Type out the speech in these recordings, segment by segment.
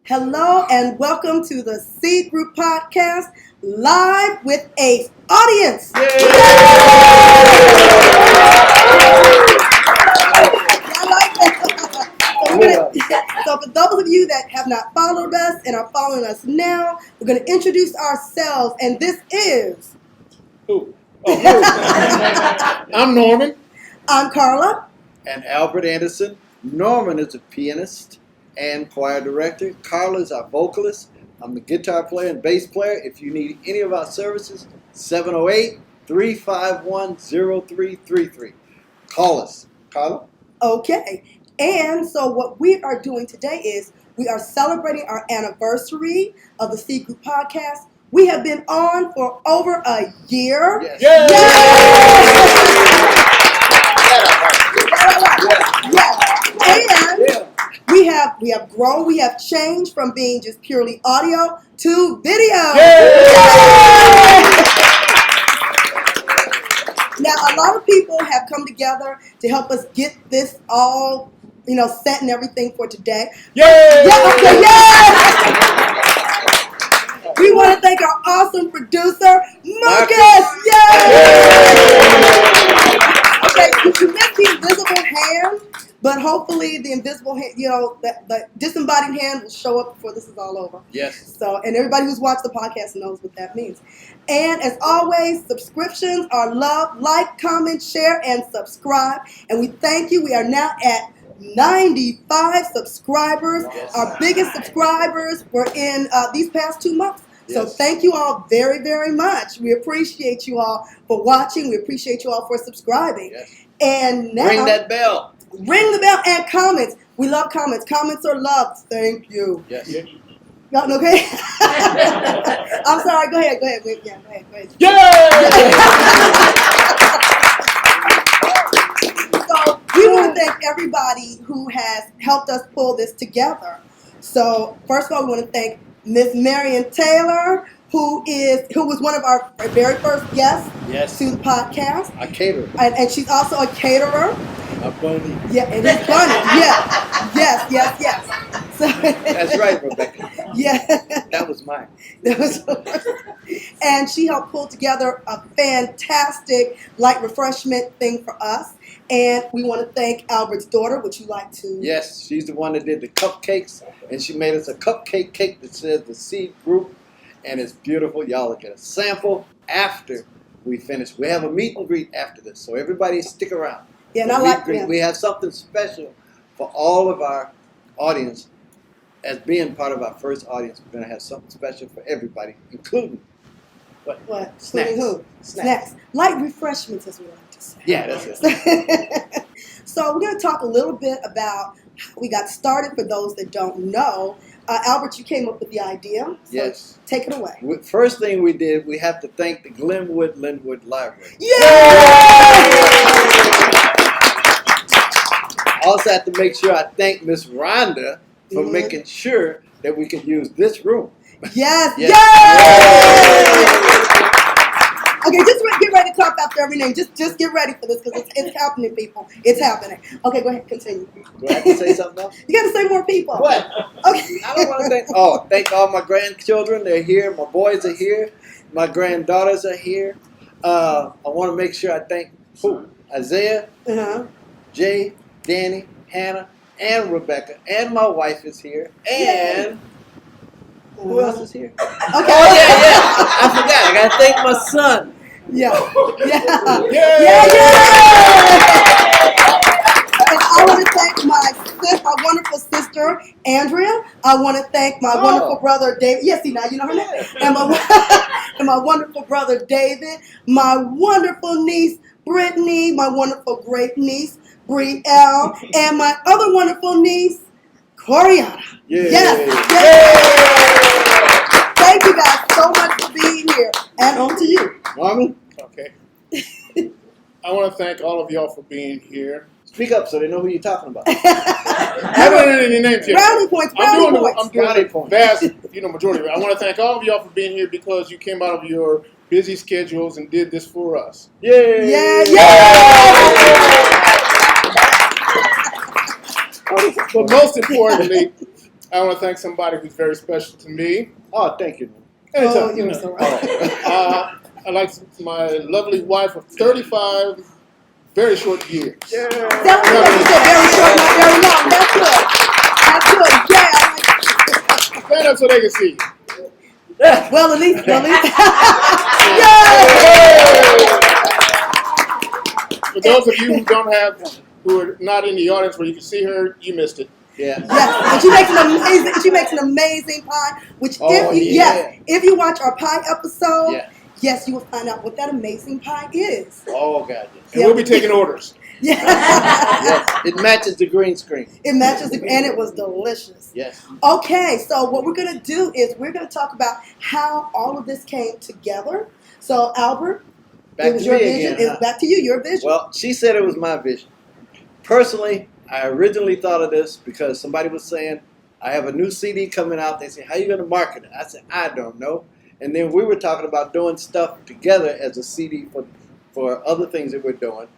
Hello and welcome to the C Group Podcast, live with a audience. Yay! I like that. So for those of you that have not followed us and are following us now, we're going to introduce ourselves, and this is... Who? I'm Norman. I'm Carla. And Albert Anderson. Norman is a pianist and choir director. Carla is our vocalist. I'm the guitar player and bass player. If you need any of our services, 708-351-0333. Call us. Carla? Okay. And so what we are doing today is we are celebrating our anniversary of the C Group Podcast. We have been on for over a year. Yes. Yes. Yes. And we have grown, we have changed from being just purely audio to video. Now, a lot of people have come together to help us get this all, set and everything for today. We want to thank our awesome producer, Marcus. Okay, you missed the invisible hand. But hopefully the invisible hand, the disembodied hand will show up before this is all over. Yes. So, and everybody who's watched the podcast knows what that means. And as always, subscriptions are loved. Like, comment, share, and subscribe. And we thank you. We are now at 95 subscribers. Yes. Our biggest subscribers were in these past 2 months. Yes. So thank you all very, very much. We appreciate you all for watching. We appreciate you all for subscribing. Yes. And now... Ring that bell. Ring the bell and comments. We love comments. Comments are loved. Thank you. Yes. Y'all okay? I'm sorry. Go ahead. Go ahead. So we want to thank everybody who has helped us pull this together. So first of all, we want to thank Miss Marion Taylor, who was one of our very first guests to the podcast. A caterer. And she's also a caterer. A bunny. Yeah, and it's bunny. Yeah. Yes. So, that's right, Rebecca. Yeah. That was mine. And she helped pull together a fantastic light refreshment thing for us. And we want to thank Albert's daughter. Would you like to? Yes, she's the one that did the cupcakes. And she made us a cupcake cake that says the C Group. And it's beautiful. Y'all will get a sample after we finish. We have a meet and greet after this. So everybody stick around. Yeah, and I like that. We have something special for all of our audience. As being part of our first audience, we're going to have something special for everybody, including what? Snacks. Including who? Snacks. Light refreshments, as we like to say. Yeah, that's it. So we're going to talk a little bit about how we got started for those that don't know. Albert, you came up with the idea. So yes. Take it away. First thing we did, we have to thank the Glenwood Lynwood Library. Also have to make sure I thank Miss Rhonda for making sure that we can use this room. Yes. Okay, just get ready to clap after every name. Just get ready for this because it's happening, people. It's happening. Okay, go ahead, continue. Do I have to say something else? You got to say more people. What? Okay. I don't want to thank all my grandchildren. They're here. My boys are here. My granddaughters are here. I want to make sure I thank Isaiah, Jay, Danny, Hannah, and Rebecca, and my wife is here, and who else is here? Okay. Oh yeah, I forgot. I gotta thank my son. Yeah. And I want to thank my wonderful sister Andrea. I want to thank my wonderful brother David. Yes, see now you know her name. And my wonderful brother David. My wonderful niece Brittany. My wonderful great niece Brielle, and my other wonderful niece, Coriana. Yes. Thank you guys so much for being here. And on to you. Mommy? Okay. I want to thank all of y'all for being here. Speak up so they know who you're talking about. I haven't heard any names yet. Brownie points. I'm doing the vast, majority of it. I want to thank all of y'all for being here because you came out of your busy schedules and did this for us. Yeah. But most importantly, I want to thank somebody who's very special to me. Oh, thank you. Anytime, you're so right. I like my lovely wife of 35 very short years. Yeah. That was very short, not very long. That's good. That's good. Yeah. Stand up so they can see. Well, at least. Yay! For those of you who are not in the audience where you can see her, you missed it. Yeah. Yes, and she makes an amazing pie. Which, if you watch our pie episode, yes, you will find out what that amazing pie is. Oh God, yes. And we'll be taking orders. Yeah. Yes, it matches the green screen. It matches, and it was delicious. Yes. Okay, so what we're gonna do is we're gonna talk about how all of this came together. So Albert, it was your vision. Again, back to you, your vision. Well, she said it was my vision. Personally, I originally thought of this because somebody was saying, I have a new CD coming out. They said, how are you going to market it? I said, I don't know. And then we were talking about doing stuff together as a CD for other things that we're doing.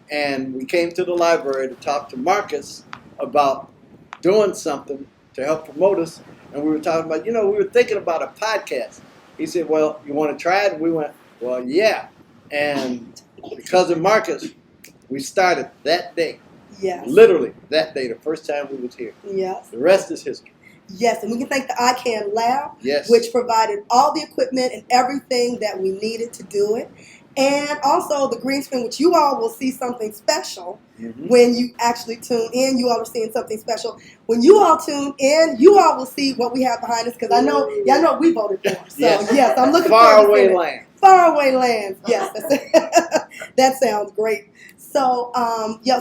And we came to the library to talk to Marcus about doing something to help promote us. And we were talking about, we were thinking about a podcast. He said, well, you want to try it? And we went, well, yeah. And because of Marcus, we started that day. Yes. Literally that day, the first time we was here. Yes. The rest is history. Yes, and we can thank the ICANN Lab, yes, which provided all the equipment and everything that we needed to do it. And also the green screen, which you all will see something special when you actually tune in. You all are seeing something special. When you all tune in, you all will see what we have behind us, because I know y'all know we voted for. So yes, I'm looking far away land. Far away lands. Yes, that sounds great. So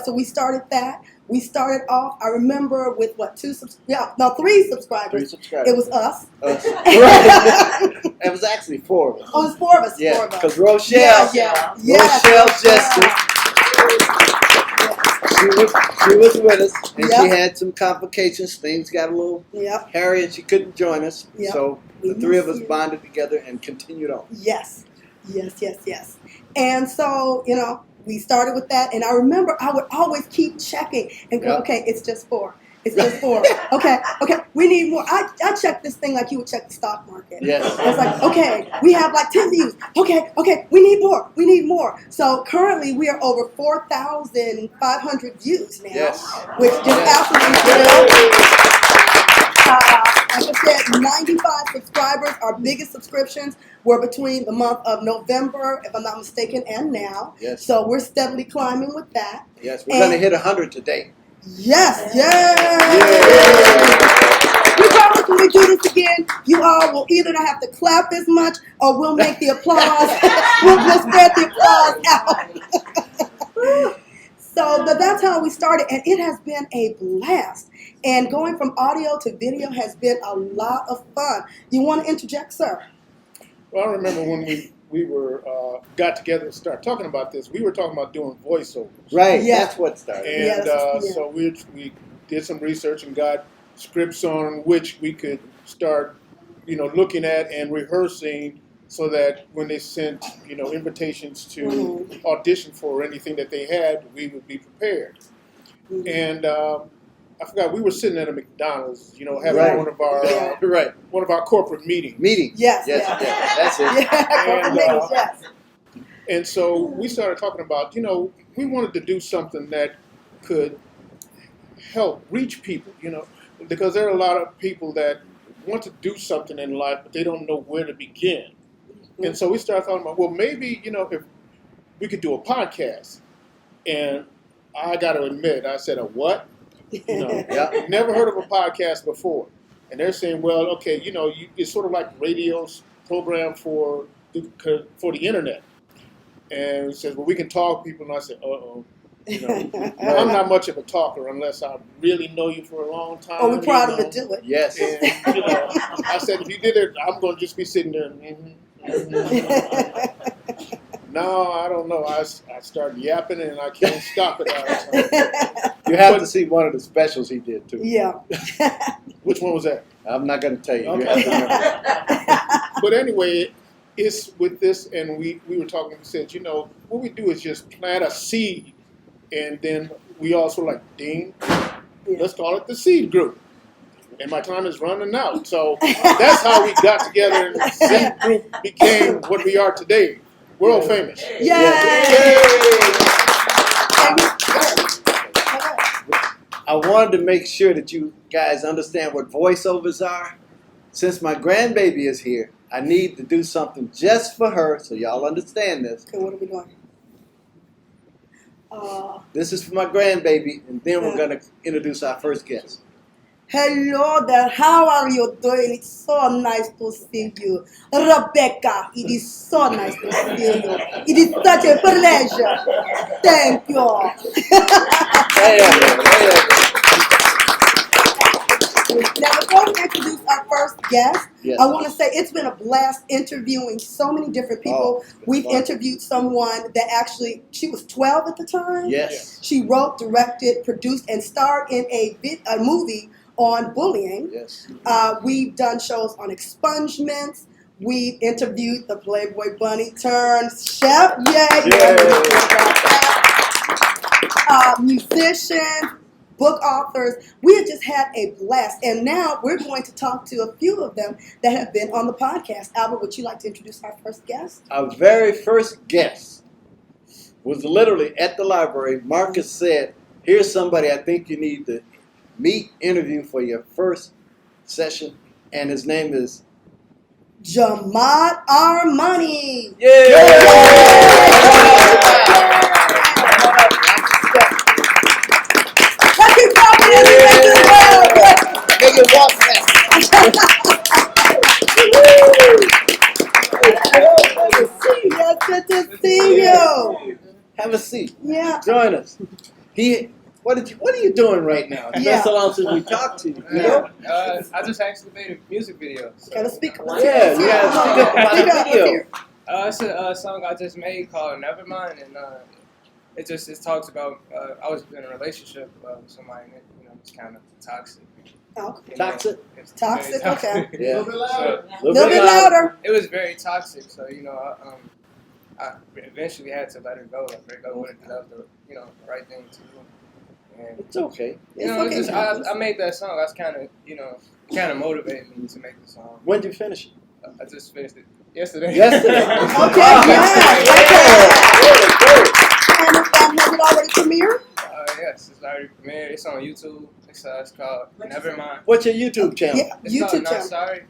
so we started that. We started off, I remember, with three subscribers. 3 subscribers. It was us. Right. It was actually 4 of us. Oh, it was 4 of us. Yeah, 4 of us. because Rochelle Jester, she was with us, and she had some complications. Things got a little hairy, and she couldn't join us. So the 3 of us bonded together and continued on. Yes. And so, we started with that, and I remember I would always keep checking and go, okay, it's just 4. It's just 4. Okay, we need more. I checked this thing like you would check the stock market. Yes. It's like, okay, we have like 10 views. Okay, we need more. So currently we are over 4,500 views now, which just absolutely like I said, 95 subscribers. Our biggest subscriptions were between the month of November, if I'm not mistaken, and now. Yes. So we're steadily climbing with that. Yes, we're going to hit 100 today. Yes, We promise when we do this again, you all will either not have to clap as much, or we'll make the applause. we'll spread the applause out. So, but that's how we started, and it has been a blast. And going from audio to video has been a lot of fun. You want to interject, sir? Well, I remember when we were got together and started talking about this. We were talking about doing voiceovers. Right. Yeah. That's what started. And so we did some research and got scripts on which we could start, looking at and rehearsing, so that when they sent, invitations to audition for anything that they had, we would be prepared. And I forgot, we were sitting at a McDonald's, having one of our one of our corporate meetings. Yes. That's it. Yes. And so we started talking about, we wanted to do something that could help reach people, because there are a lot of people that want to do something in life, but they don't know where to begin. And so we started talking about, well, maybe, if we could do a podcast. And I got to admit, I said, a what? Never heard of a podcast before. And they're saying, well, okay, it's sort of like radio's program for the internet. And it says, well, we can talk people. And I said, I'm not much of a talker unless I really know you for a long time. Oh, we're proud of to do it. Yes. And, I said, if you did it, I'm going to just be sitting there. No, I don't know. I started yapping and I can't stop it. You have to see one of the specials he did too. Yeah. Which one was that? I'm not going to tell you. Okay. You have to remember. But anyway, it's with this, and we were talking. We said, what we do is just plant a seed, and then we also ding. Let's call it the seed group. and my time is running out. So that's how we got together, and the group became what we are today, world famous. Yay! I wanted to make sure that you guys understand what voiceovers are. Since my grandbaby is here, I need to do something just for her, so y'all understand this. Okay, what are we doing? This is for my grandbaby, and then we're going to introduce our first guest. Hello there, how are you doing? It's so nice to see you. Rebecca, it is so nice to see you. It is such a pleasure. Thank you. Now, before we introduce our first guest, I want to say it's been a blast interviewing so many different people. We've interviewed someone that actually, she was 12 at the time. Yes. She wrote, directed, produced, and starred in a movie on bullying. Yes. We've done shows on expungements. We've interviewed the Playboy Bunny turned chef. Musicians, book authors. We have just had a blast. And now we're going to talk to a few of them that have been on the podcast. Albert, would you like to introduce our first guest? Our very first guest was literally at the library. Marcus said, here's somebody I think you need to meet, interview for your first session. And his name is Jamad Armani. Make it walk fast. Yes, good to see you. Have a seat. Yeah. Join us. What are you doing right now? It's been so long since we talked to you. You know? I just actually made a music video. So. Gotta speak. Yeah, you gotta speak up about the video. It's a song I just made called Nevermind, and it talks about I was in a relationship with somebody, and it's kind of toxic. Okay. Toxic? Toxic, okay. Yeah. A little bit louder. It was very toxic, so I eventually had to let her go, like break up with her, because that was the right thing to do. And, it's okay. I made that song. That's kind of motivated me to make the song. When did you finish it? I just finished it yesterday. Okay, yeah. And has it already premiered? Yes, it's already premiered. It's on YouTube. It's called Nevermind. What's your YouTube channel? Yeah, It's YouTube called channel.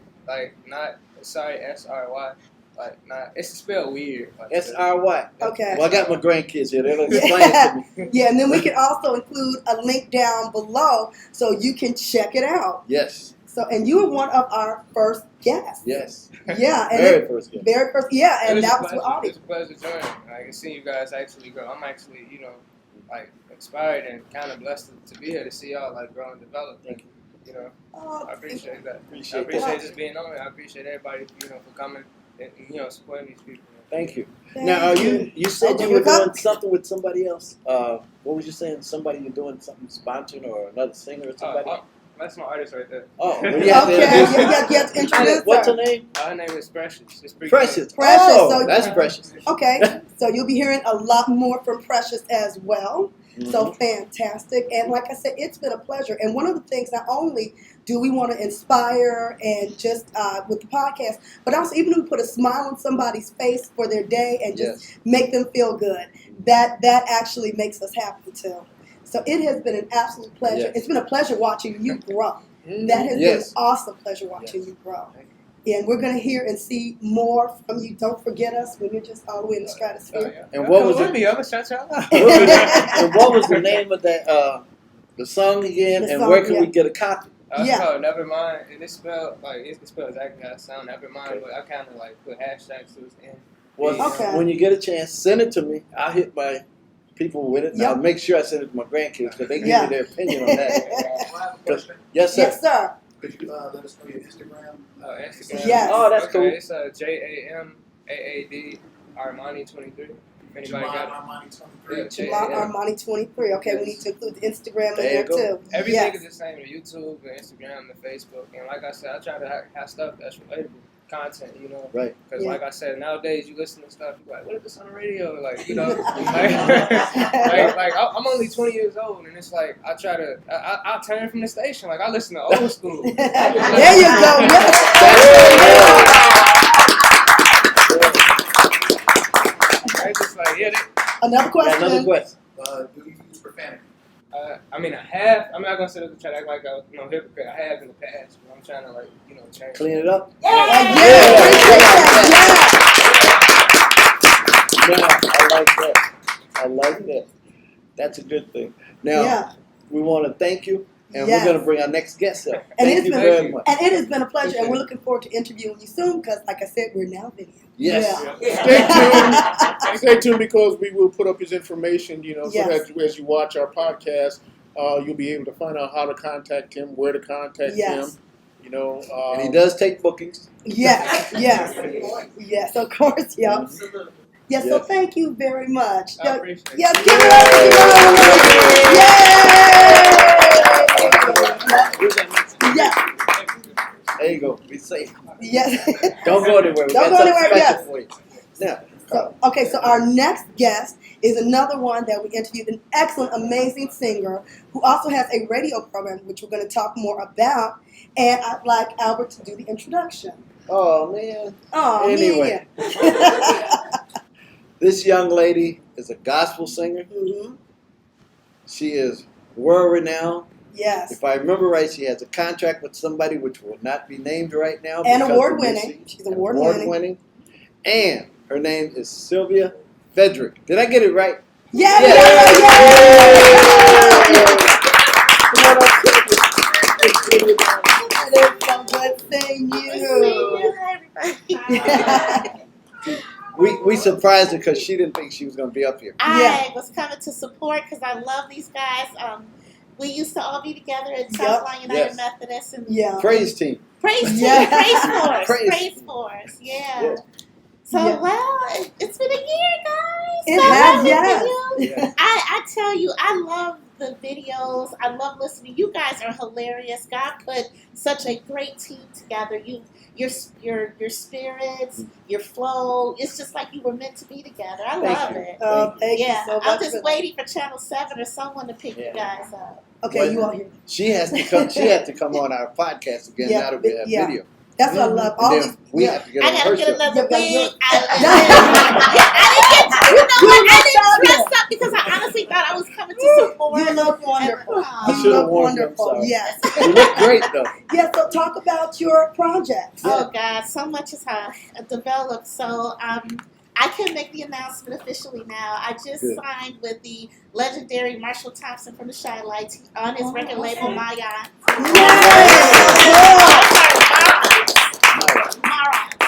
Not sorry, SRY. Like, not, it's spelled weird. Like, SRY. Okay. Well, I got my grandkids here. They'll explain it to me. Yeah, and then we can also include a link down below so you can check it out. Yes. So, and you were one of our first guests. Yes. Yeah. And Very first guest. Very first. Yeah, and that was with It Audie. was a pleasure joining. I can see you guys actually grow. I'm actually, inspired and kind of blessed to be here to see y'all grow and develop. Thank you. I appreciate that. Appreciate I appreciate just being on it. I appreciate everybody, for coming and supporting these people. Thank you. Thank Now, you said you were welcome. doing something with somebody else. What was you saying? Somebody you're doing something sponsoring or another singer or somebody? That's my artist right there. Oh, well, you Okay, have to introduce you have to introduce What's her. her name? Her name is Precious. It's pretty Precious. Precious, Oh, so- that's Precious. Okay, so you'll be hearing a lot more from Precious as well. So fantastic. And like I said, it's been a pleasure. And one of the things, not only do we want to inspire and just with the podcast, but also even if we put a smile on somebody's face for their day and just make them feel good, that actually makes us happy too. So it has been an absolute pleasure. Yes. It's been a pleasure watching you grow. That has been an awesome pleasure watching you grow. And we're going to hear and see more from you. Don't forget us when you're just all the way in the stratosphere. And what was it? and what was the name of that the song again? The and song, where can we get a copy? It's called Nevermind, and it's spelled exactly how it sounds, Nevermind, but I kind of put hashtags to its end. Well, when you get a chance, send it to me. I'll hit my people with it. And I'll make sure I send it to my grandkids because they give me their opinion on that. Yes, sir. Yes, sir. Could you let us know your Instagram? Instagram. Yes. Oh, that's cool. It's JAMAAD Armani 23. If anybody got Armani 23. Jamad Armani 23. Okay, we need to include the Instagram in there There you too. Everything is the same: the YouTube, the Instagram, the Facebook, and like I said, I try to have stuff that's relatable. content, you know. Right. Because Yeah. like I said, nowadays you listen to stuff, you're like, what is this on the radio? Like, you know, like I'm only 20 years old, and it's like I try to, I turn from the station, like I listen to old school. There you go. Yes. I just like, yeah. Another question. Another question. Do you use profanity? I mean, I have. I'm not gonna sit up and try to act like a hypocrite. I have in the past, but I'm trying to change. Clean it up. Yeah. Now, I like that. That's a good thing. Now, we want to thank you, and we're going to bring our next guest up. Thank you very much. And it has been a pleasure, and we're looking forward to interviewing you soon because, like I said, we're now video. Yes. Yeah. Stay tuned because we will put up his information, so Yes. that as you watch our podcast, you'll be able to find out how to contact him, where to contact him. And he does take bookings. Yes, of course, yep. Yes, so thank you very much. I appreciate it. Yes, give it up. Yes. There you go. Be safe. Yes. Don't go anywhere. Don't go anywhere, yes. For you. Now, So our next guest is another one that we interviewed, an excellent, amazing singer who also has a radio program, which we're going to talk more about. And I'd like Albert to do the introduction. oh, man. Oh, Anyway. This young lady is a gospel singer. Mm-hmm. She is world-renowned. Yes. If I remember right, she has a contract with somebody which will not be named right now. And because award-winning. She's award-winning. And her name is Sylvia Fedrick. Did I get it right? Yes. It is so good seeing you. We surprised her because she didn't think she was going to be up here. I was coming to support because I love these guys. We used to all be together at South Line United Methodist and Praise team. Praise team, praise force, yeah. So it's been a year, guys. It So has, Yeah. I tell you, I love the videos. I love listening. You guys are hilarious. God put such a great team together. Your spirits, your flow. It's just like you were meant to be together. I love it. Thank you so much. I'm just waiting for Channel 7 or someone to pick you guys up. Okay, you all here. She has to come. She had to come on our podcast again. Now that we have video. That's what I love. All And these, then we have to get I on gotta her get show. another wig. I didn't dress up because I honestly thought I was coming to support. You look wonderful. I should have warned them. Sorry. Yes. You look great though. Yes. So talk about your projects. Oh God, so much is developed. So I can make the announcement officially now. I just signed with the legendary Marshall Thompson from the Shy Lights on his record label Marion.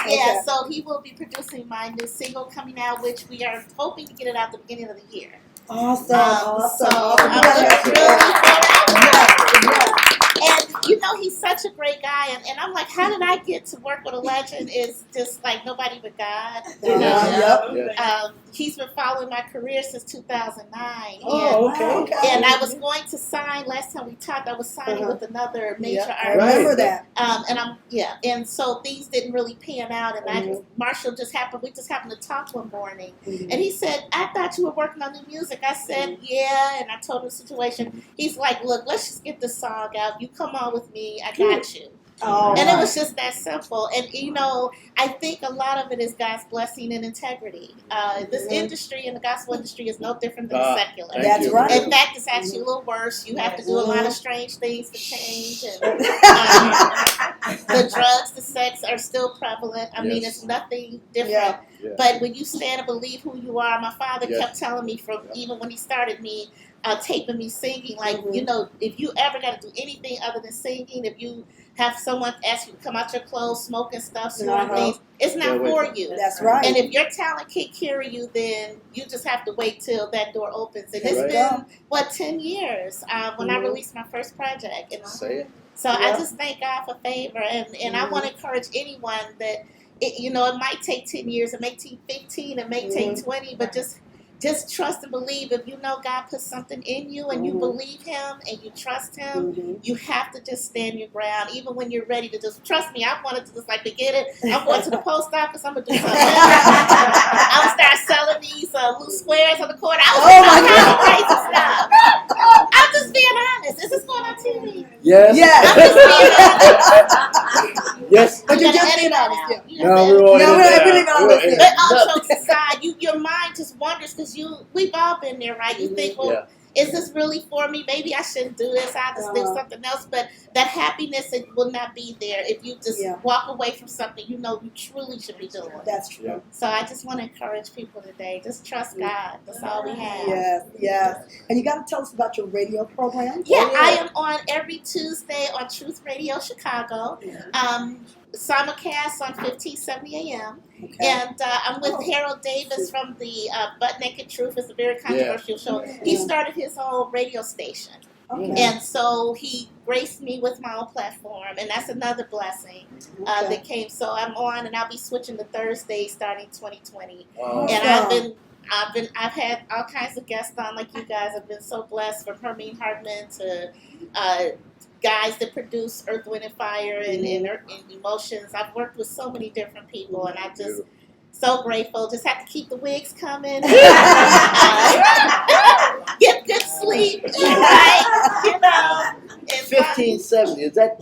Yeah, so he will be producing my new single coming out, which we are hoping to get it out the beginning of the year. Awesome. So I'm looking really and he's such a great guy, and I'm like, how did I get to work with a legend? Is just like nobody but God. He's been following my career since 2009. And I was going to sign last time we talked. I was signing with another major artist. I remember that. And so things didn't really pan out. And Marshall we just happened to talk one morning, and he said, "I thought you were working on new music." I said, "Yeah," and I told him the situation. He's like, "Look, let's just get this song out. You come on with me. I got you." And it was just that simple. And, I think a lot of it is God's blessing and integrity. This industry and the gospel industry is no different than the secular. That's right. In fact, it's actually a little worse. You have to do a lot of strange things to change. And, the drugs, the sex are still prevalent. I mean, it's nothing different. Yeah. But when you stand and believe who you are, my father kept telling me from even when he started me, taping me singing, like, if you ever got to do anything other than singing, if you have someone ask you to come out your clothes, smoking stuff, snorting things, it's not for you. That's right. And if your talent can't carry you, then you just have to wait till that door opens. And it's been, 10 years when I released my first project. And so I just thank God for favor. And I want to encourage anyone that, it might take 10 years, it may take 15, it may take 20, but just just trust and believe. If you know God put something in you and you believe Him and you trust Him, you have to just stand your ground, even when you're ready to just trust me. I wanted to just like forget it. I'm going to the post office. I'm gonna do something else. I'm gonna start selling these loose squares on the corner. I was doing all kinds of crazy stuff. I'm just being honest. Is this going on TV? Yes. I'm just being honest. Yes. But you're gotta just being edit that honest. out. You No, have to we edit won't No, edit we're that really out. not We listening. won't edit But that all out. jokes aside, your mind just wonders because we've all been there, right? You think, well, Yeah. is this really for me? Maybe I shouldn't do this. I'll just do something else. But that happiness, it will not be there if you just walk away from something you know you truly should be doing. That's true. Yeah. So I just want to encourage people today. Just trust God. That's all we have. Yes, yes. And you got to tell us about your radio program. Yeah, I am on every Tuesday on Truth Radio Chicago. Simulcast on 1570 AM. Okay. And I'm with Harold Davis from the Butt Naked Truth. It's a very controversial show. He started his own radio station. Okay. And so he graced me with my own platform, and that's another blessing that came. So I'm on, and I'll be switching to Thursday starting 2020. And I've had all kinds of guests on, like you guys. I've been so blessed, from Hermine Hartman to guys that produce Earth, Wind, and Fire and Emotions. I've worked with so many different people, and I just so grateful. Just have to keep the wigs coming. Get good sleep, eat right, you know. And 1570. Is that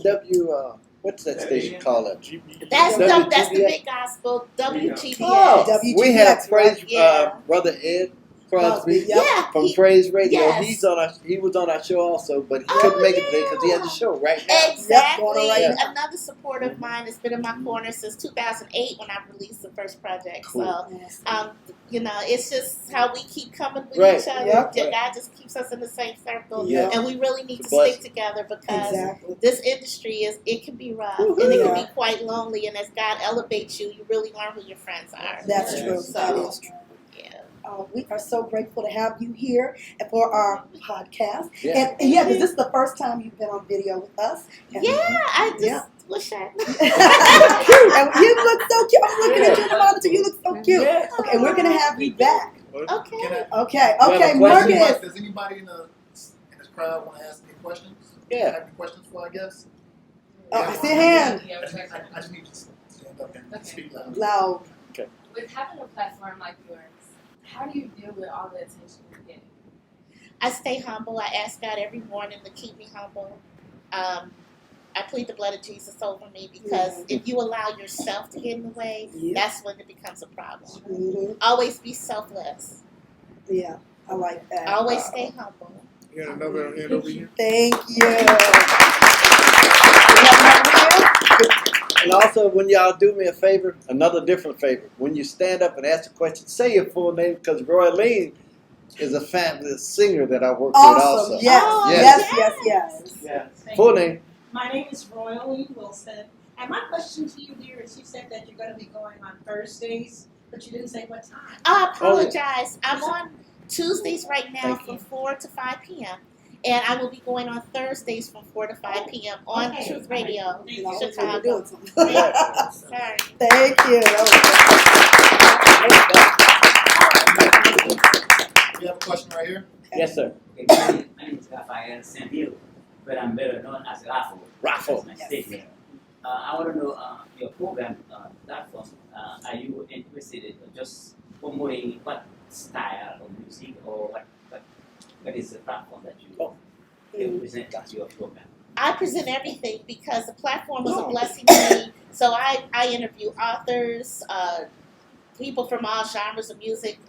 what's that station called? that's WGBX? the big gospel, WGBX. Oh, WGBX, we have Praise Yeah. Brother Ed Crosby Yeah, from Praise Radio. yes. He was on our show also, but he couldn't make it today because he has a show right now. Exactly. Yep, Another supporter of mine has been in my corner since 2008 when I released the first project. Cool. So, you know, it's just how we keep coming with Right. each other. Yep. God just keeps us in the same circle. Yeah. And we really need to Bless. stick together because Exactly. this industry it can be rough and it can be quite lonely. And as God elevates you, you really learn who your friends are. That's true. So, That is true. yeah. We are so grateful to have you here for our podcast. Yeah. And yeah, this is the first time you've been on video with us. And I just wish I and you look so cute. I'm looking at you in the monitor. You look so cute. Yeah. Okay, and we're going to have you back. Okay. Okay, have a question? Marcus. Does anybody in this crowd want to ask any questions? Yeah. Have any questions for our guests? Oh, I see a hand. I just need to stand up and speak loud. Loud. With having a platform like yours, how do you deal with all the attention you're getting? I stay humble. I ask God every morning to keep me humble. I plead the blood of Jesus over me because if you allow yourself to get in the way, that's when it becomes a problem. Mm-hmm. Always be selfless. Yeah, I like that. Always stay humble. You got another hand over here? Thank you. And also, when y'all do me a favor, another different favor, when you stand up and ask a question, say your full name, because Roy Lean is a fabulous singer that I work with also. Awesome. Yes. Oh, Yes. Yeah. Thank Full you. name. My name is Royal Wilson. And my question to you, dear, is you said that you're going to be going on Thursdays, but you didn't say what time. I apologize. I'm on Tuesdays right now Thank from 4 to 5 p.m. And I will be going on Thursdays from 4 to 5 p.m. on Okay. Truth Radio, You know, we're Chicago. doing something. Sorry. Thank you. We have a question right here. Yes, sir. Okay, my name is Rafael Sendio, but I'm better known as Rafo. Rafo. That's my stage name. I want to know your program platform. Are you interested in just promoting what style of music or what is the platform that you present to your program? I present everything because the platform was a blessing to me. So I interview authors, people from all genres of music,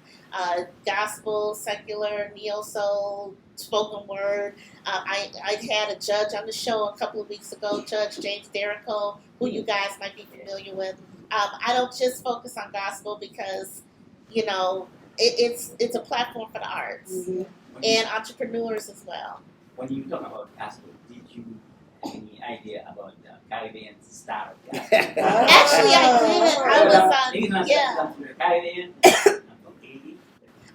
gospel, secular, neo-soul, spoken word. I had a judge on the show a couple of weeks ago, Judge James Derrico, who you guys might be familiar with. I don't just focus on gospel because, you know, it's a platform for the arts and entrepreneurs as well. When you talk about gospel, did you have any idea about the Caribbean style of gospel? Actually, I did. I was I'm from the Caribbean. I'm from Haiti.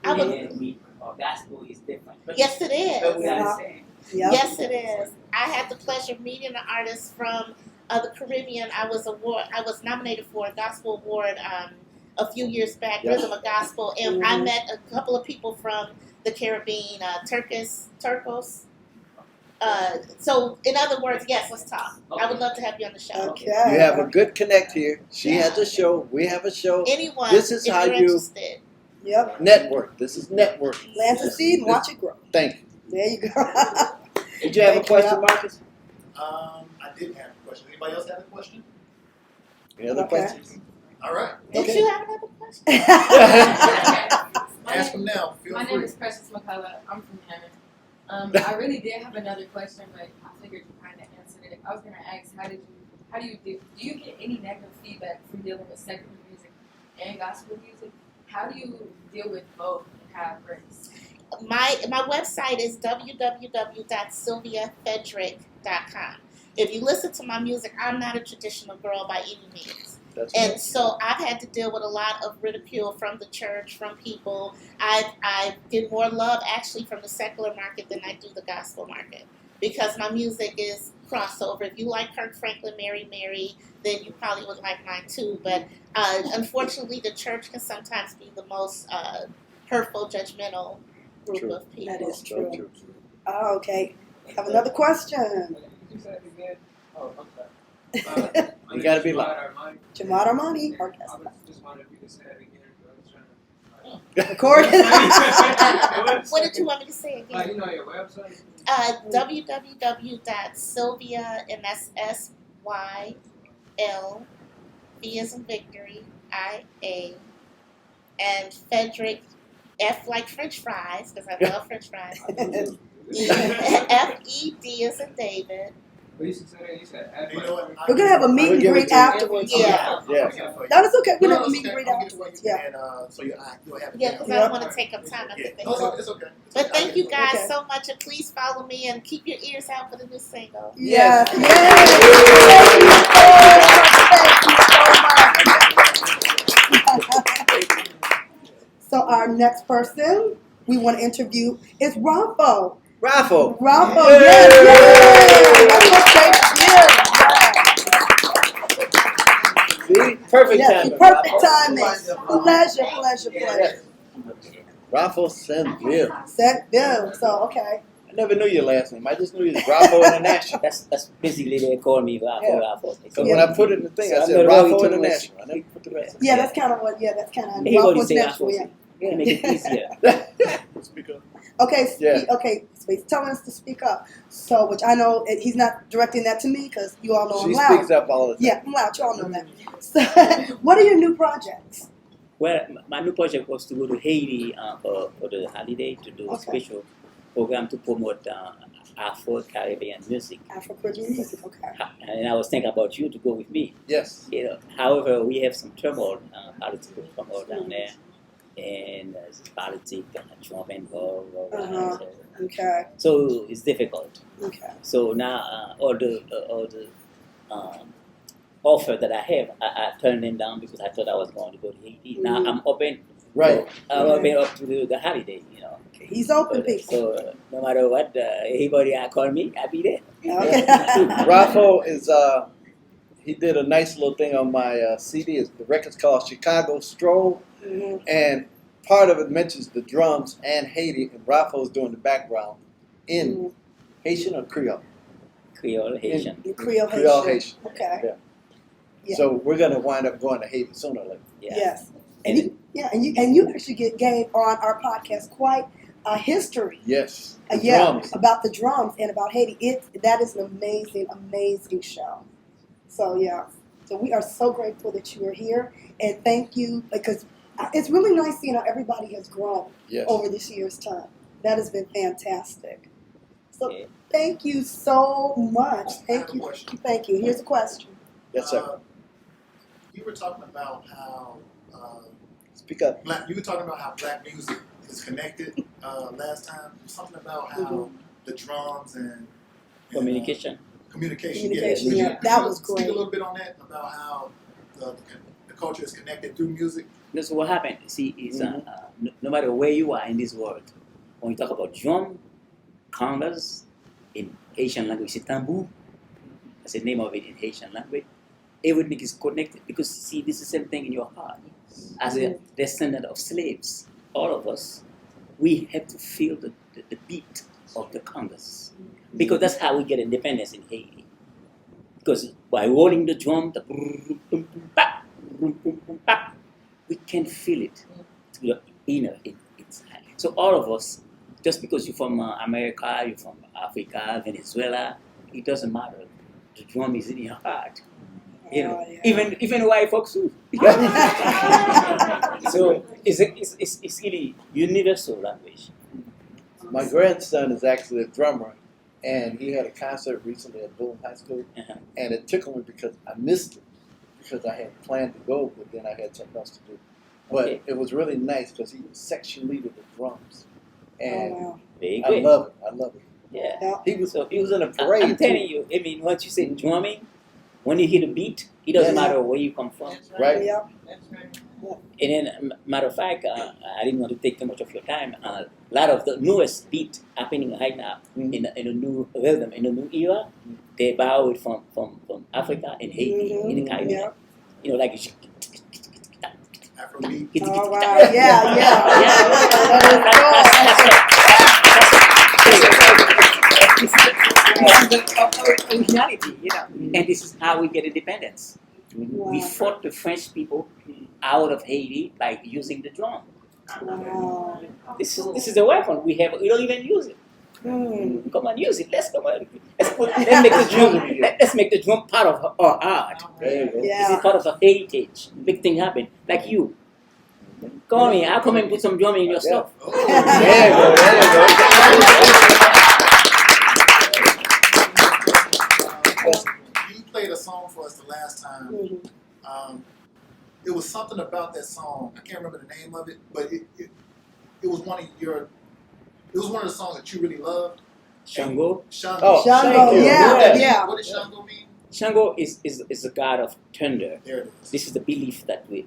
And our gospel is different. But Yes, it is. but we understand. Yep. Yes, it is. I had the pleasure of meeting an artist from the Caribbean. I was nominated for a gospel award a few years back, Yes. Rhythm of Gospel, and I met a couple of people from the Caribbean, Turcos. So, in other words, yes, let's talk. I would love to have you on the show. Okay. You have a good connect here. She has a show. We have a show. Anyone, This is if how you're you- interested. Yep. Network. This is networking. Plant a seed and watch it grow. Thank you. There you go. Did you have a Thank you. question, Marcus? I didn't have a question. Anybody else have a question? Any other Okay. questions? All right. Did Okay. you have another question? Ask them now. Feel My free. name is Precious McCullough. I'm from Hammond. I really did have another question, but I figured you kind of answered it. I was going to ask, how do you get any negative feedback from dealing with secular music and gospel music? How do you deal with both and have grace? My website is www.sylviafedrick.com. If you listen to my music, I'm not a traditional girl by any means. That's And so I've had to deal with a lot of ridicule from the church, from people. I get more love actually from the secular market than I do the gospel market, because my music is crossover. If you like Kirk Franklin, Mary, then you probably would like mine too. But unfortunately, the church can sometimes be the most hurtful, judgmental group True. of people. That is so true. Oh, okay. Have another question. You said it again. Oh, I'm sorry. You gotta be loud. Jamad Armani, I orchestra. was just wondering if you could say that again. I was trying to. Record. What did you want me to say again? You know your website? www.sylvia, and that's SYL, V as in victory, IA, and Fedrick, F like French fries, because I love French fries. FED as in David. But you said that. You said You know what? We're gonna have a meet and give it greet to you. afterwards. Yeah. Yeah. No, that's okay. We're No, gonna have a it's meet and okay. greet I'll get it for afterwards. you, Yeah. and so you'll have it. Yeah, down. because I don't want to take up time after Yeah. the No, it's okay. But thank you guys Okay. so much, and please follow me and keep your ears out for the new single. Yes. Yes. Thank you so much. So our next person we want to interview is Rafo. Rafo. Rafo, Yay! yes. See? Perfect Yes, timing. perfect Rafo. timing. Pleasure. Rafo Senville. Set bill. So okay. I never knew your last name. I just knew you was Rafo International. That's basically they call me Rafo. Yeah. Rafo. So when I put it in the thing, So I I'm said the Rafo Roy International. I never put the rest. Yeah, that's kind of what. Yeah, that's kind of. Everybody Rafo's say natural. Rafo. Yeah. Yeah, make it easier. Speak up. Okay. Yeah. Okay. So he's telling us to speak up. So, which I know he's not directing that to me because you all know I'm She loud. speaks up all the time. Yeah, I'm loud. Y'all know that. So, what are your new projects? Well, my new project was to go to Haiti for the holiday to do a Okay. special program to promote Afro-Caribbean music. Afro-Caribbean music. Okay. And I was thinking about you to go with me. Yes. You know, however, we have some turmoil, political turmoil down there, and there's politics and Trump involved. Uh-huh. Okay. So it's difficult. Okay. So now all the offer that I have, I turned them down because I thought I was going to go to Haiti. Now I'm open. Right. I'm open up to the holiday, you know. He's open, people. So no matter what, anybody call me, I'll be there. Okay. Rafo is he did a nice little thing on my CD. The record's called Chicago Stroll, Mhm. and part of it mentions the drums and Haiti, and Rafo's doing the background in Mhm. Haitian or Creole. Creole, Haitian. In Creole Creole Haitian. Haitian. Okay. Yeah. Yeah. So we're gonna wind up going to Haiti sooner or later. Yeah. Yes. And you actually gave on our podcast quite a history. Yes. The Yeah, drums. about the drums and about Haiti. That is an amazing show. So yeah, so we are so grateful that you are here, and thank you, because it's really nice seeing how everybody has grown Yes. over this year's time. That has been fantastic. So Yeah. thank you so much. I have Thank a you. question. Thank you. Here's a question. Yes, sir. You were talking about how Speak up. you were talking about how black music is connected last time. Something about how Mm-hmm. the drums and Communication. communication. Communication, Could yeah, you that was Speak great. a little bit on that about how the culture is connected through music. That's what happened. See, it's no matter where you are in this world, when you talk about drum, congas, in Haitian language, c'est tambour. That's the name of it in Haitian language. everything is connected. Because see, this is the same thing in your heart. As a descendant of slaves, all of us, we have to feel the beat of the congas. Because that's how we get independence in Haiti. Because by rolling the drum, the boom, boom, boom, bap, boom, boom, boom, bap, we can feel it to the inner inside. So all of us, just because you're from America, you're from Africa, Venezuela, it doesn't matter. The drum is in your heart. You know, even white folks too. So it's really universal language. My grandson is actually a drummer, and he had a concert recently at Boone High School, and it tickled me because I missed it because I had planned to go, but then I had something else to do. But it was really nice because he was section leader of the drums, and I love it. I love it. Yeah, he was in a parade. I'm telling you. I mean, once you say drumming, when you hit a beat, it doesn't matter where you come from. Right. Yeah. That's right. And then, matter of fact, I didn't want to take too much of your time. A lot of the newest beat happening right now in a new rhythm, in a new era, they borrowed from Africa and Haiti in the Caribbean. You know, like Afrobeat. Oh, wow. Originality, you know, and this is how we get independence. We fought the French people out of Haiti by using the drum. Wow. This is the weapon we have. We don't even use it. Come on, use it. Let's make the drum part of our art. This is part of our heritage. Big thing happen. Like you. Come on, I'll come and put some drumming in your stuff. There you go. You played a song for us the last time. It was something about that song. I can't remember the name of it, but it was one of the songs that you really loved. Shango. Shango. Oh, Shango, yeah. What does Shango mean? Shango is a god of thunder. There it is. This is the belief that we,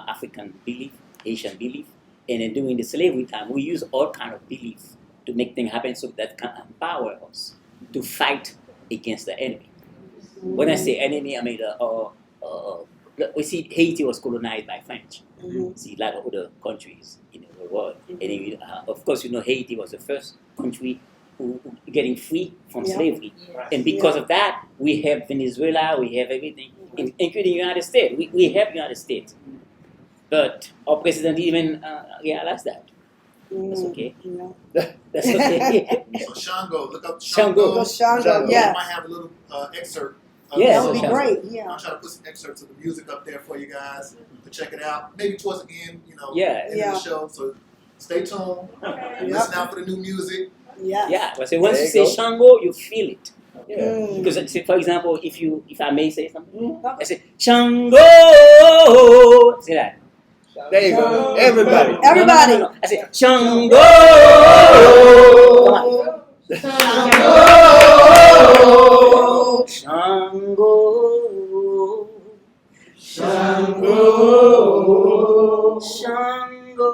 African belief, Asian belief, and then during the slavery time, we use all kind of belief to make things happen so that can empower us to fight against the enemy. When I say enemy, I mean we see Haiti was colonized by French. See a lot of other countries in the world, and of course you know Haiti was the first country who getting free from slavery, and because of that we have Venezuela, we have everything, including United States. We have United States, but our president even realized that. That's okay. That's okay. So Shango, look up Shango, yeah. I might have a little excerpt. That would be great. I'll try to put some excerpts of the music up there for you guys to check it out. Maybe towards the end, end of the show. So stay tuned. Listen out for the new music. But so once you say Shango, you feel it. Because say, for example, if I may say something, I say Shango. Say that. There you go. Everybody. No. I say Shango. Come on. Shango. Shango. Shango. Shango.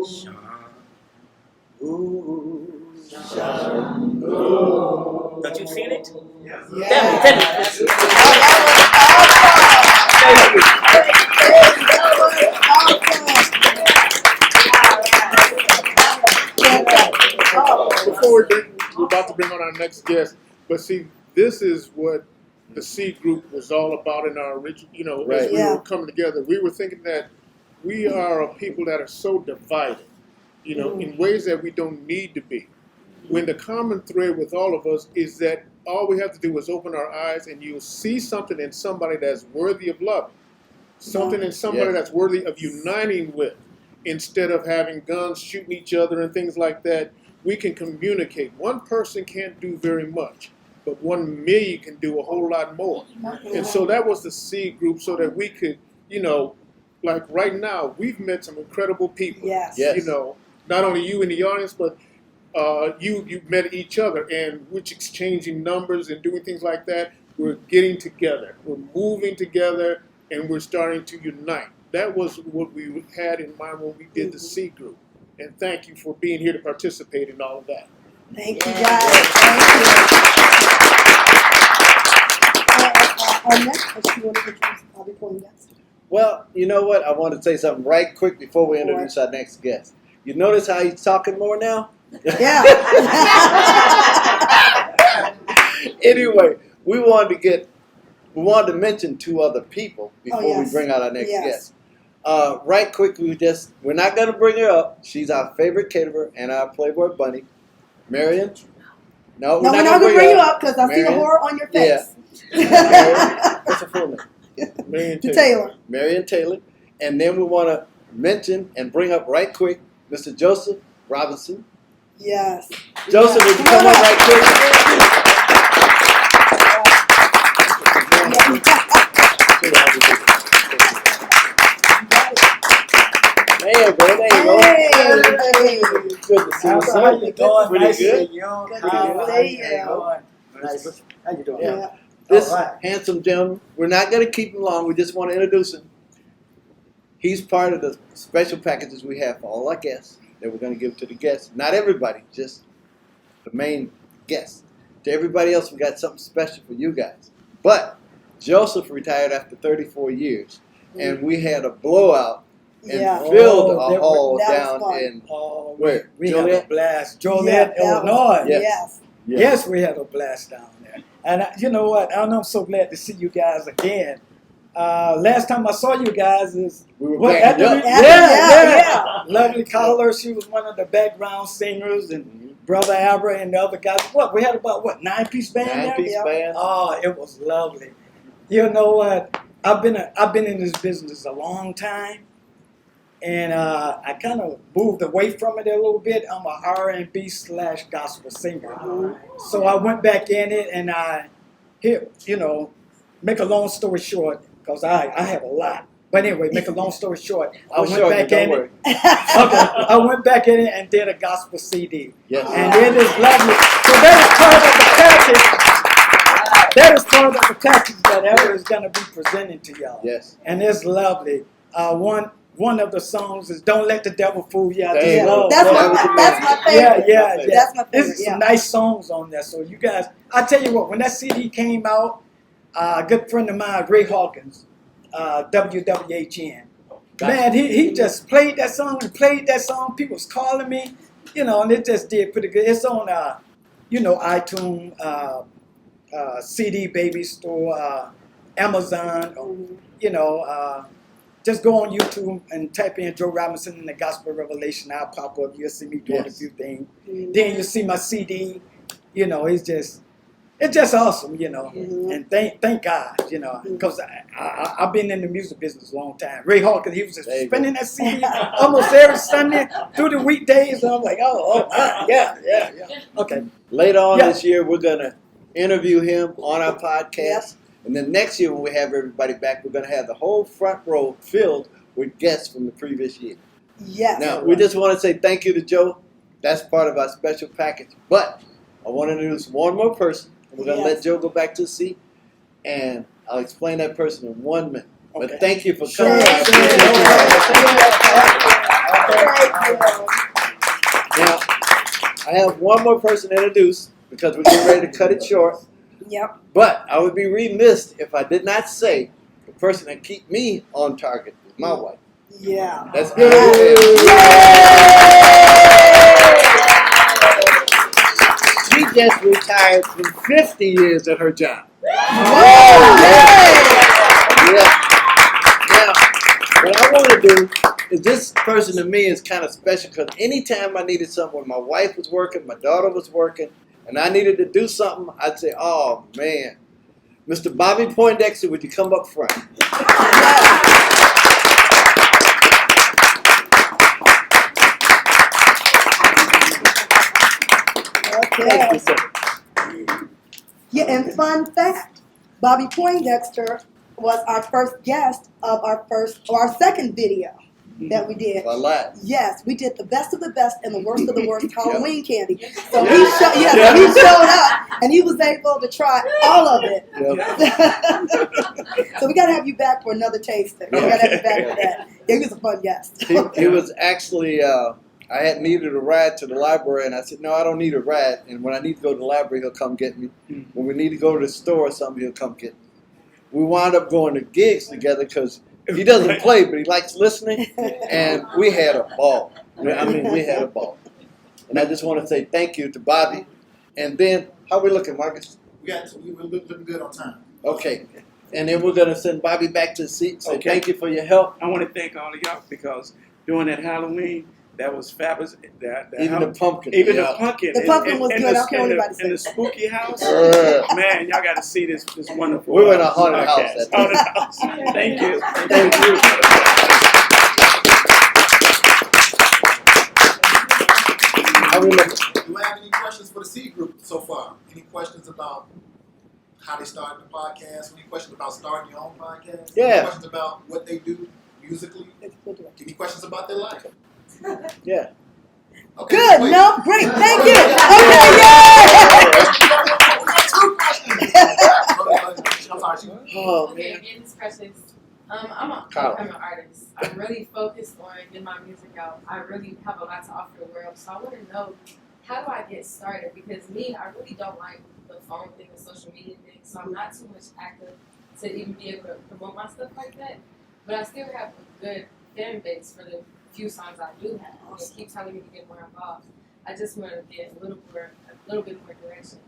Shango. Shango. Don't you feel it? Tell me. Before we're about to bring on our next guest, but see, this is what the C group was all about in our original, as we were coming together. We were thinking that we are a people that are so divided, in ways that we don't need to be. When the common thread with all of us is that all we have to do is open our eyes and you'll see something in somebody that's worthy of love, something in somebody that's worthy of uniting with, instead of having guns shooting each other and things like that. We can communicate. One person can't do very much, but 1 million can do a whole lot more. And so that was the C group, so that we could, like right now, we've met some incredible people. Yes. Not only you in the audience, but you met each other, and we're exchanging numbers and doing things like that. We're getting together, we're moving together, and we're starting to unite. That was what we had in mind when we did the C group. And thank you for being here to participate in all of that. Thank you, guys. Thank you. Well, you know what? I want to say something right quick before we introduce our next guest. You notice how he's talking more now? Yeah. Anyway, we wanted to mention two other people before we bring out our next guest. Right quick, we're not going to bring her up. She's our favorite caterer and our Playboy bunny, Marion. No, we're not going to bring you up because I see the horror on your face. Yeah. What's her full name? Marion Taylor. Marion Taylor. And then we want to mention and bring up right quick Mr. Joseph Robinson. Yes. Joseph, would you come up right quick? There you go. Hey. Good to see you. How you doing? Pretty Nice good. to see you. Good to see you. Nice. How you doing? Yeah. This handsome gentleman, we're not going to keep him long. We just want to introduce him. He's part of the special packages we have for all our guests that we're going to give to the guests. Not everybody, just the main guests. To everybody else, we got something special for you guys. But Joseph retired after 34 years, and we had a blowout and filled a hall down in where? We Joliet? had a blast. Joliet, Illinois. Yes. Yes, we had a blast down there. And you know what? I'm so glad to see you guys again. Last time I saw you guys is we were backing up. Yeah. Lovely caller. She was one of the background singers, and Brother Abra and the other guys. We had about 9-piece band there? 9-piece band. Oh, it was lovely. You know what? I've been in this business a long time, and I kind of moved away from it a little bit. I'm a R&B / gospel singer, so I went back in it, and make a long story short, because I have a lot. But anyway, make a long story short, I went back in it and did a gospel CD. Yes. And it is lovely. So that is part of the package. That is part of the package that Ella is going to be presenting to y'all. Yes. And it's lovely. One of the songs is "Don't Let the Devil Fool You." That's my favorite. Yeah. That's my favorite. There's some nice songs on there. So you guys, I tell you what, when that CD came out, a good friend of mine, Ray Hawkins, WWHN, man, he just played that song. People was calling me, and it just did pretty good. It's on, iTunes, CD Baby Store, Amazon, just go on YouTube and type in Joe Robinson and the Gospel Revelation. I'll pop up. You'll see me doing a few things. Then you'll see my CD. It's just awesome, And thank God, because I've been in the music business a long time. Ray Hawkins, he was just spinning that CD almost every Sunday through the weekdays. And I'm like, yeah. Okay. Later on this year, we're going to interview him on our podcast. And then next year, when we have everybody back, we're going to have the whole front row filled with guests from the previous year. Yes. Now, we just want to say thank you to Joe. That's part of our special package. But I want to introduce one more person. We're going to let Joe go back to the seat, and I'll explain that person in 1 minute. Okay. But thank you for coming. Now, I have one more person to introduce because we're getting ready to cut it short. Yep. But I would be remiss if I did not say the person that keep me on target is my wife. Yeah. That's good. She just retired from 50 years at her job. Whoa! Yeah. Now, what I want to do is this person to me is kind of special because anytime I needed something when my wife was working, my daughter was working, and I needed to do something, I'd say, oh, man. Mr. Bobby Poindexter, would you come up front? Okay. Yeah, and fun fact, Bobby Poindexter was our first guest of our second video that we did. A lot. Yes, we did the best of the best and the worst of the worst Halloween candy. So he showed up and he was able to try all of it. So we got to have you back for another tasting. We got to have you back for that. He was a fun guest. He was actually, I had needed a ride to the library, and I said, no, I don't need a ride. And when I need to go to the library, he'll come get me. When we need to go to the store or something, he'll come get me. We wound up going to gigs together because He doesn't play, but he likes listening. And we had a ball. I mean, we had a ball. And I just want to say thank you to Bobby. And then, how we looking, Marcus? We're looking good on time. Okay. And then we're going to send Bobby back to the seat. Say Okay. thank you for your help. I want to thank all of y'all because during that Halloween, that was fabulous. Even the pumpkin. Even yeah. the pumpkin. The pumpkin was good. I don't care what anybody In the says. spooky house. Yeah. Man, y'all got to see this wonderful. We were in a haunted house that Haunted house. Thank you. Thank you. How we looking? Do I have any questions for the C group so far? Any questions about how they started the podcast? Any questions about starting your own podcast? Yeah. Any questions about what they do musically? Any questions about their life? Yeah. Okay, Good. wait. No. Great. Thank you. Okay. Yay! I'm sorry. Oh, Okay, man. in these questions, I'm an Kyle. upcoming artist. I'm really focused on getting my music out. I really have a lot to offer the world. So I want to know, how do I get started? Because me, I really don't like the phone thing, the social media thing. So I'm not too much active to even be able to promote my stuff like that. But I still have a good fan base for the few songs I do have. They keep telling me to get more involved. I just want to get a little bit more direction.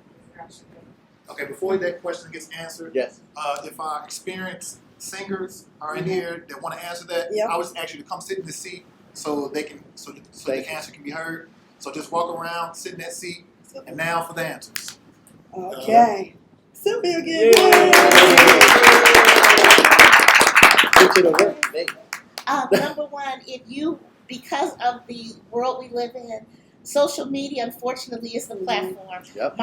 Okay, before that question gets answered, Yes. if our experienced singers are in here that want to answer that, Yep. I would ask you to come sit in the seat so they can the answer can be heard. So just walk around, sit in that seat, and now for the answers. Okay. Sylvia again. Get to the work. Hey. Number one, because of the world we live in, social media, unfortunately, is the platform. Yep.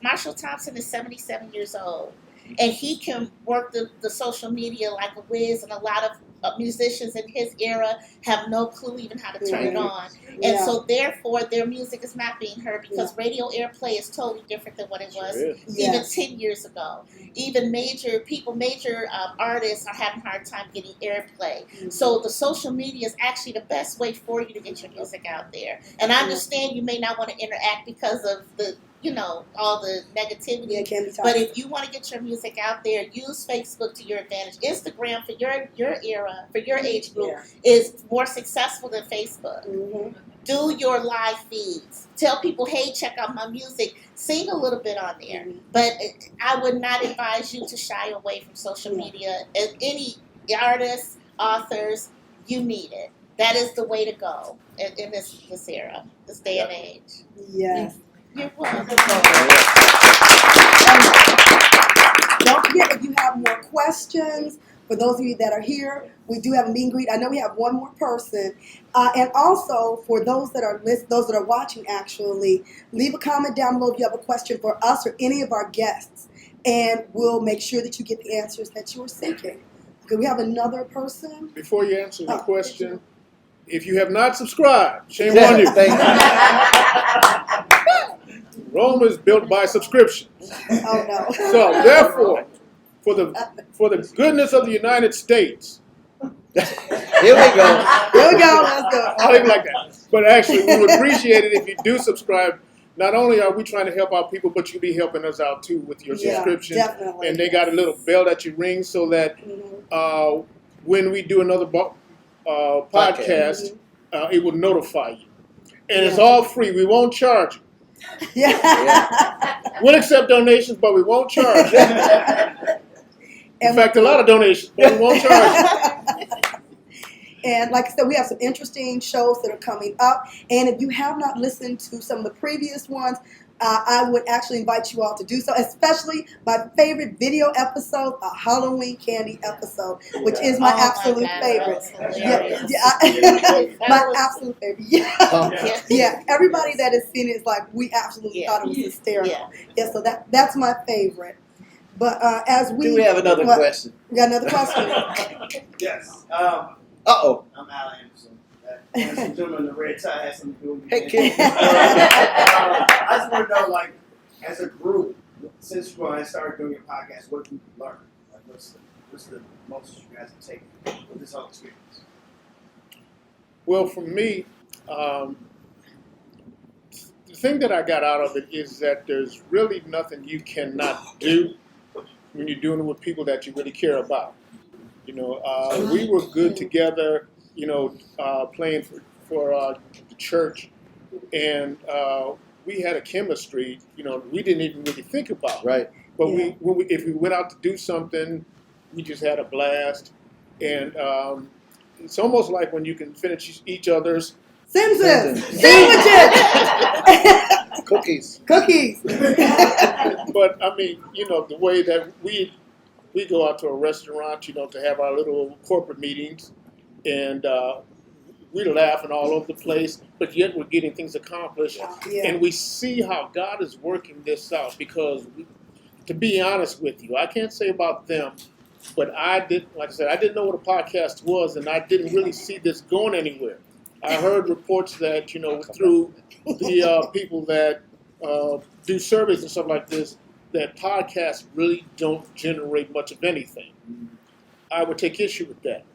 Marshall Thompson is 77 years old, and he can work the social media like a whiz, and a lot of musicians in his era have no clue even how to turn it on. And so, therefore, their music is not being heard because radio airplay is totally different than what it was even 10 years ago. Even major artists are having a hard time getting airplay. So the social media is actually the best way for you to get your music out there. And I understand you may not want to interact because of the, all the negativity. Yeah, it can be tough. But if you want to get your music out there, use Facebook to your advantage. Instagram for your era, for your age group, is more successful than Facebook. Mm-hmm. Do your live feeds. Tell people, hey, check out my music. Sing a little bit on there. But I would not advise you to shy away from social media. Any artists, authors, you need it. That is the way to go in this era, this day and age. Yes. You're welcome. Don't forget, if you have more questions, for those of you that are here, we do have a meet and greet. I know we have one more person. And also, for those that are watching, actually, leave a comment down below if you have a question for us or any of our guests. And we'll make sure that you get the answers that you are seeking. Okay, we have another person. Before you answer the question, if you have not subscribed, shame on you. Rome is built by subscription. Oh no. So therefore, for the goodness of the United States. Here we go. Here we go. Let's go. I think like that. But actually, we would appreciate it if you do subscribe. Not only are we trying to help out people, but you'll be helping us out too with your subscription. Definitely. And they got a little bell that you ring so that when we do another podcast, it will notify you. And it's all free. We won't charge you. Yeah. We'll accept donations, but we won't charge you. In fact, a lot of donations, but we won't charge you. And like I said, we have some interesting shows that are coming up. And if you have not listened to some of the previous ones, I would actually invite you all to do so, especially my favorite video episode, a Halloween candy episode, which is my absolute favorite. My absolute favorite. Yeah. Everybody that has seen it is like, we absolutely thought it was hysterical. Yeah, so that's my favorite. But as we... Do we have another question? We got another question. Yes. Uh-oh. I'm Al Anderson. Ladies and gentlemen, the red tie has something to do with me. Hey, kid. I just want to know, like, as a group, since you guys started doing your podcast, what did you learn? Like, what's the most you guys have taken with this whole experience? Well, for me, the thing that I got out of it is that there's really nothing you cannot do when you're doing it with people that you really care about. We were good together, playing for the church, and we had a chemistry, we didn't even really think about. Right. But if we went out to do something, we just had a blast. And it's almost like when you can finish each other's Simpsons, sandwiches, cookies. But I mean, the way that we go out to a restaurant, to have our little corporate meetings, and we're laughing all over the place, but yet we're getting things accomplished. Yeah. And we see how God is working this out because, to be honest with you, I can't say about them, but I didn't know what a podcast was, and I didn't really see this going anywhere. I heard reports that, through the people that do surveys and stuff like this, that podcasts really don't generate much of anything. I would take issue with that,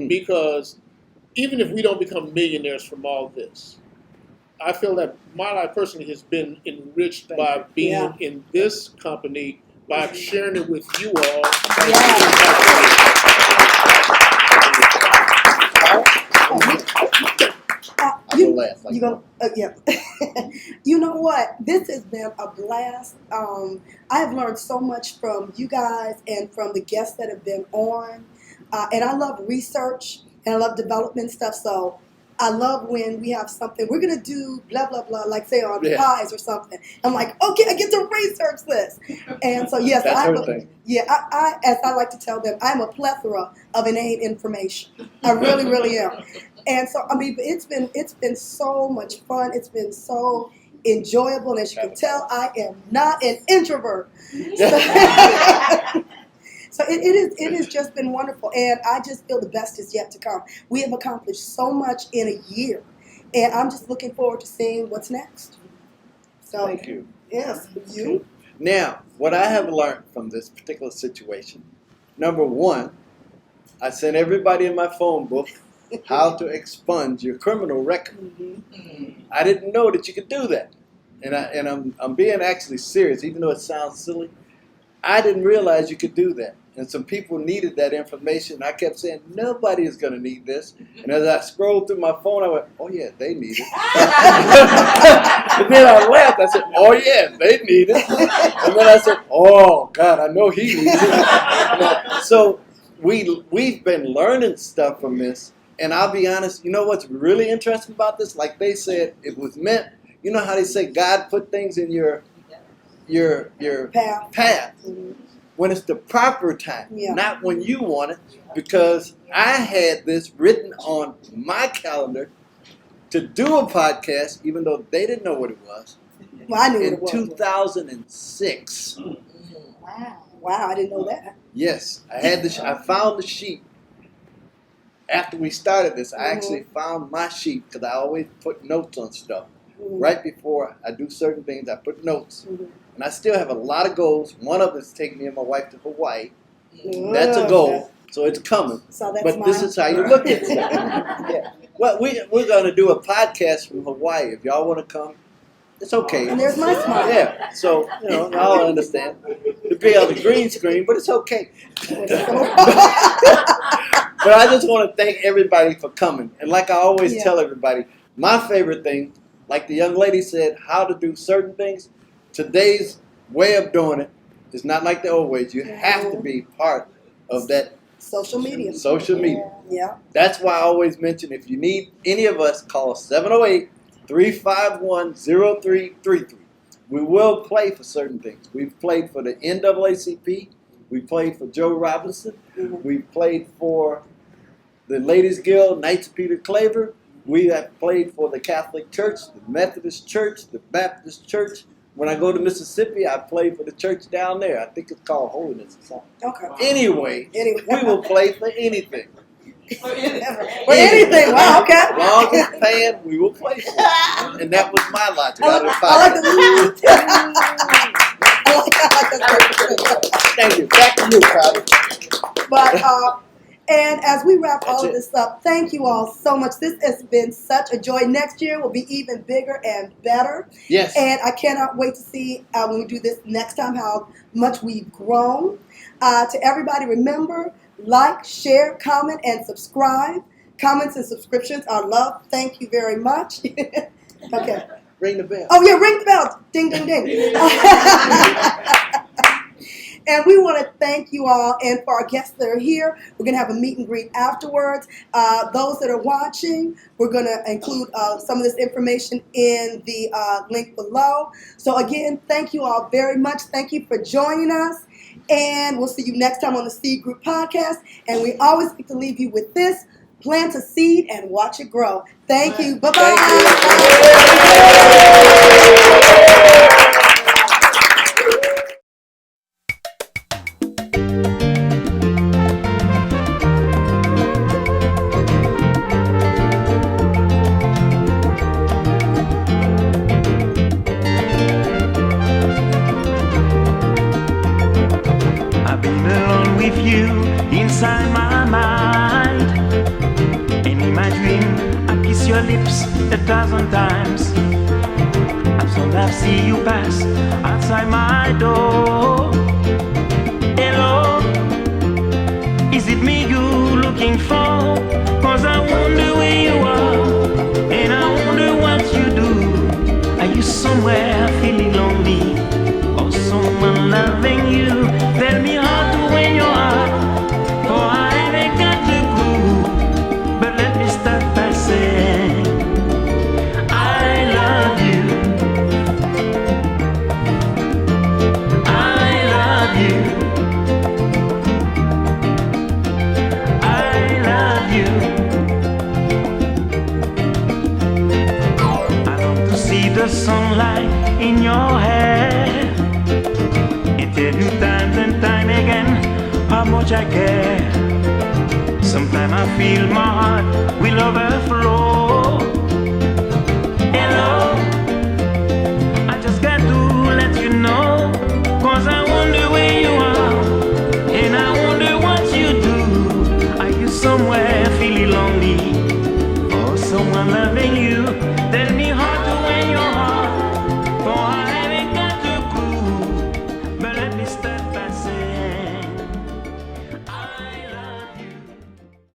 because even if we don't become millionaires from all this, I feel that my life personally has been enriched by being in this company, by sharing it with you all. You know what? This has been a blast. I have learned so much from you guys and from the guests that have been on. And I love research and I love development stuff. So I love when we have something, we're going to do blah, blah, blah, like say on pies or something. I'm like, okay, I get to research this. And so, yes, I as I like to tell them, I'm a plethora of innate information. I really, really am. And so, I mean, it's been so much fun. It's been so enjoyable. And as you can tell, I am not an introvert. So it has just been wonderful, and I just feel the best is yet to come. We have accomplished so much in a year, and I'm just looking forward to seeing what's next. So, thank you. Yes, you. Now, what I have learned from this particular situation, number one, I sent everybody in my phone book how to expunge your criminal record. Mm-hmm. I didn't know that you could do that, and I'm being actually serious, even though it sounds silly. I didn't realize you could do that. And some people needed that information. I kept saying, nobody is going to need this. And as I scrolled through my phone, I went, oh, yeah, they need it. And then I laughed. I said, oh, yeah, they need it. And then I said, oh, God, I know he needs it. So we've been learning stuff from this. And I'll be honest, you know what's really interesting about this? Like they said, it was meant, you know how they say God put things in your path. Mm-hmm. When it's the proper time, not when you want it, because I had this written on my calendar to do a podcast, even though they didn't know what it was. Well, I knew in what it was. 2006. Wow, I didn't know that. Yes, I found the sheet. After we started this, I actually found my sheet because I always put notes on stuff. Right before I do certain things, I put notes. And I still have a lot of goals. One of them is taking me and my wife to Hawaii. That's a goal, so it's coming. So that's but this is how you look at it. Well, we're going to do a podcast from Hawaii. If y'all want to come, it's okay. And there's my smile. Yeah, so, y'all understand. It'll be on the green screen, but it's okay. But I just want to thank everybody for coming. And like I always tell everybody, my favorite thing, like the young lady said, how to do certain things. Today's way of doing it is not like the old ways. You have to be part of that social media. Yeah. That's why I always mention if you need any of us, call 708-351-0333. We will play for certain things. We've played for the NAACP. We played for Joe Robinson. We played for the Ladies Guild, Knights of Peter Claver. We have played for the Catholic Church, the Methodist Church, the Baptist Church. When I go to Mississippi, I play for the church down there. I think it's called Holiness or something. Okay. Anyway, we will play for anything. For anything. Wow, okay. As long as it's paying, we will play for it. And that was my logic. Thank you. Back to you, Kyle. But, and as we wrap all of this up, thank you all so much. This has been such a joy. Next year will be even bigger and better. Yes. And I cannot wait to see when we do this next time how much we've grown. To everybody, remember, like, share, comment, and subscribe. Comments and subscriptions are love. Thank you very much. Okay. Ring the bell. Oh, yeah, ring the bell. Ding, ding, ding. And we want to thank you all. And for our guests that are here, we're going to have a meet and greet afterwards. Those that are watching, we're going to include some of this information in the link below. So again, thank you all very much. Thank you for joining us. And we'll see you next time on the Seed Group Podcast. And we always like to leave you with this: plant a seed and watch it grow. Thank you. Bye-bye. I've been alone with you inside my mind, and in my dream I kiss your lips 1,000 times. As soon as I see you pass outside my door, hello, is it me you looking for? 'Cause I wonder where you are, and I wonder what you do. Are you somewhere feeling lonely, or someone loving you? Tell me how to win your heart, for I ain't got the clue. But let me start by saying I love you. I love you. I love you. I long to see the sunlight in your hair, tell you time and time again how much I care. Sometimes I feel my heart will overflow.